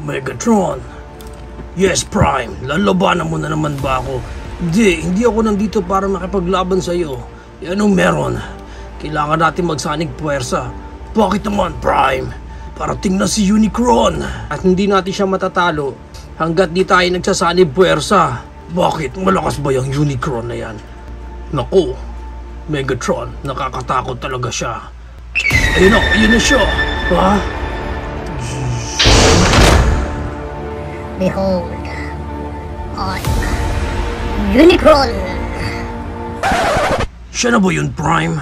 Megatron. Yes, Prime. Lalabanan mo na naman ba ako? Hindi ako nandito para makipaglaban sa iyo. Anong meron? Kailangan natin magsanig puwersa. Bakit naman, Prime? Parating na si Unicron. At hindi natin siya matatalo hanggat di tayo nagsasanib puwersa. Bakit? Malakas ba yung Unicron na yan? Naku, Megatron, nakakatakot talaga siya. Ayun na siya. Ha? Behold, I'm Unicron! Siya na ba yun, Prime?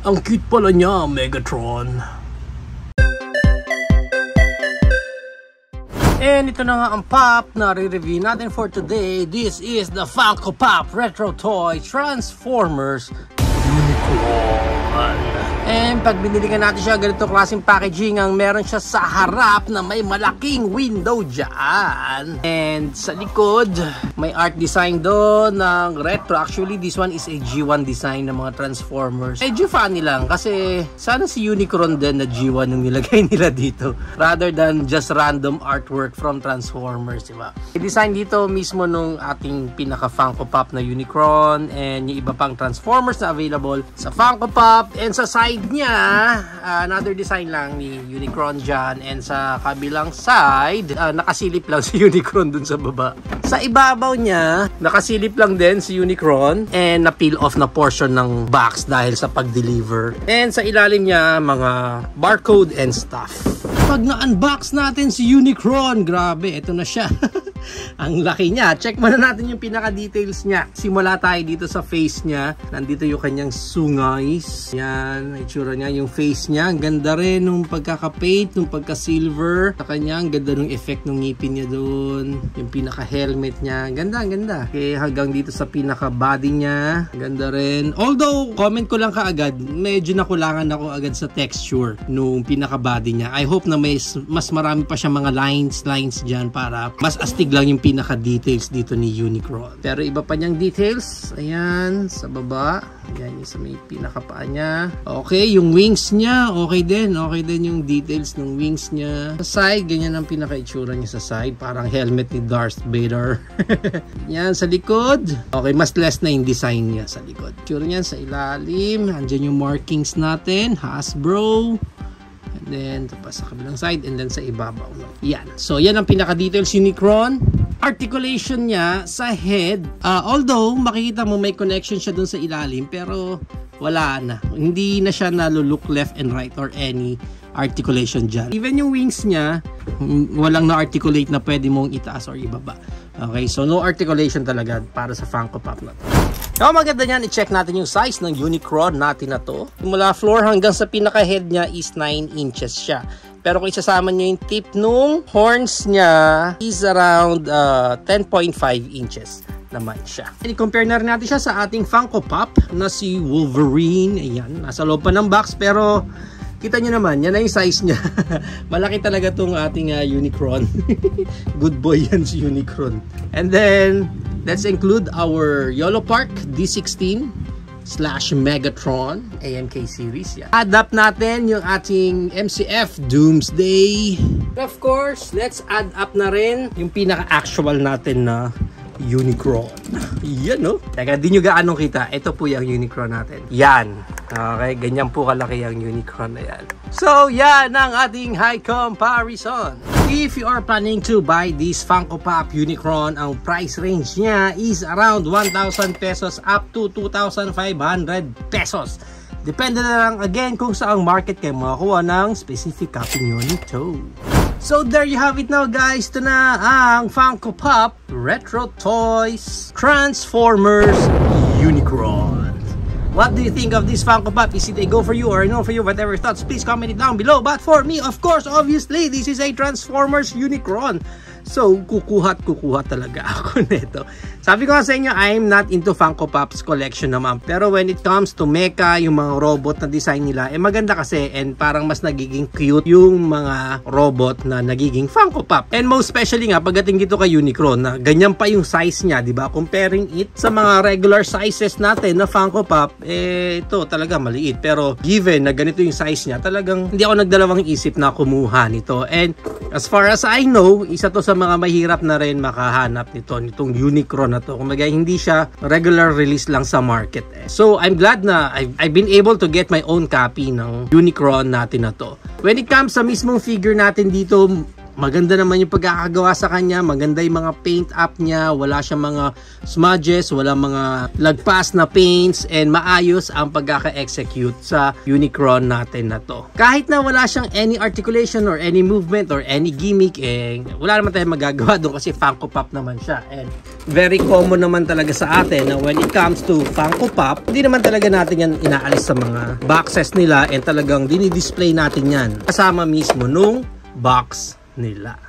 Ang cute pala niya, Megatron. And ito na nga ang pop na re-review natin for today. This is the Funko Pop Retro Toy Transformers Unicron. And pag binili ka natin siya, ganito klaseng packaging ang meron siya sa harap na may malaking window dyan. And sa likod, may art design doon ng retro. Actually, this one is a G1 design ng mga Transformers. Medyo funny lang kasi sana si Unicron din na G1 yung nilagay nila dito rather than just random artwork from Transformers, diba? I-design dito mismo nung ating pinaka Funko Pop na Unicron and yung iba pang Transformers na available sa Funko Pop. And sa side niya, another design lang ni Unicron dyan, and sa kabilang side, nakasilip lang si Unicron dun sa baba. Sa ibabaw niya, nakasilip lang din si Unicron and na-peel off na portion ng box dahil sa pag-deliver. And sa ilalim niya, mga barcode and stuff. Pag na-unbox natin si Unicron, grabe, ito na siya. Ang laki niya. Check muna natin yung pinaka-details niya. Simula tayo dito sa face niya. Nandito yung kanyang sungays. Yan, itsura niya. Yung face niya. Ang ganda rin nung pagkaka-paint, nung pagka-silver. Sa kanya, ang ganda nung effect ng ngipin niya doon. Yung pinaka-helmet niya. Ganda, ang ganda. Okay, hanggang dito sa pinaka-body niya. Ganda rin. Although, comment ko lang kaagad, medyo nakulangan ako agad sa texture nung pinaka-body niya. I hope na mas marami pa siya mga lines dyan para mas astig lang yung pinaka-details dito ni Unicron. Pero iba pa niyang details. Ayan, sa baba. Ayan, yung sa may pinaka-paa niya. Okay, yung wings niya, okay din. Okay din yung details ng wings niya. Sa side, ganyan ang pinaka-itsura niya sa side. Parang helmet ni Darth Vader. Yan, sa likod. Okay, mas less na yung design niya sa likod. Itsura niya sa ilalim. Andyan yung markings natin. Hasbro. And then, tapos sa kabilang side, and then sa ibabaw. Yan. So, yan ang pinaka-details Unicron. Articulation niya sa head. Although, makikita mo may connection siya dun sa ilalim, pero wala na. Hindi na siya naluluk left and right or any articulation dyan. Even yung wings niya, walang na-articulate na pwede mong itaas or ibaba. Okay, so no articulation talaga para sa Funko Pop na to. Kaya maganda niyan, i-check natin yung size ng Unicron natin na to. Mula floor hanggang sa pinaka-head niya is 9 inches siya. Pero kung isasama niyo yung tip nung horns niya is around 10.5 inches naman siya. I-compare na rin natin siya sa ating Funko Pop na si Wolverine. Ayan, nasa loob pa ng box pero kita nyo naman, yan na yung size niya. Malaki talaga tong ating Unicron. Good boy yan si Unicron. And then, let's include our YOLO Park D16/Megatron AMK series. Yeah. Add up natin yung ating MCF Doomsday. Of course, let's add up na rin yung pinaka-actual natin na Unicron. Yan, no? Teka, di nyo gaano kita. Ito po yung Unicron natin. Yan. Okay, ganyan po kalaki ang Unicron na yan. So, yan ang ating high comparison. If you are planning to buy this Funko Pop Unicron, ang price range niya is around 1,000 pesos up to 2,500 pesos. Depende na lang again kung saang market kayo makakuha ng specific copy nyo nito. So there you have it now guys. Ito na ang Funko Pop Retro Toys Transformers Unicron. What do you think of this Funko Pop? Is it a go for you or a no for you? Whatever your thoughts, please comment it down below. But for me, of course, obviously, this is a Transformers Unicron. So, kukuha talaga ako nito. Sabi ko nga sa inyo, I'm not into Funko Pops collection naman. Pero when it comes to mecha, yung mga robot na design nila, maganda kasi and parang mas nagiging cute yung mga robot na nagiging Funko Pop. And most especially nga, pagdating dito kay Unicron, na ganyan pa yung size niya, di ba? Comparing it sa mga regular sizes natin na Funko Pop, ito talaga maliit. Pero given na ganito yung size niya, talagang hindi ako nagdalawang isip na kumuha nito. And as far as I know, isa to sa mga mahirap na rin makahanap nitong Unicron na to. Kumbaga hindi siya regular release lang sa market. So I'm glad na I've been able to get my own copy ng Unicron natin na to. When it comes sa mismong figure natin dito, maganda naman yung pagkakagawa sa kanya, maganda yung mga paint up niya, wala siyang mga smudges, wala mga lagpas na paints, and maayos ang pagkaka-execute sa Unicron natin na to. Kahit na wala siyang any articulation or any movement or any gimmick, wala naman tayong magagawa doon kasi Funko Pop naman siya. And very common naman talaga sa atin na when it comes to Funko Pop, hindi naman talaga natin yan inaalis sa mga boxes nila and talagang dinidisplay natin yan kasama mismo nung box nila.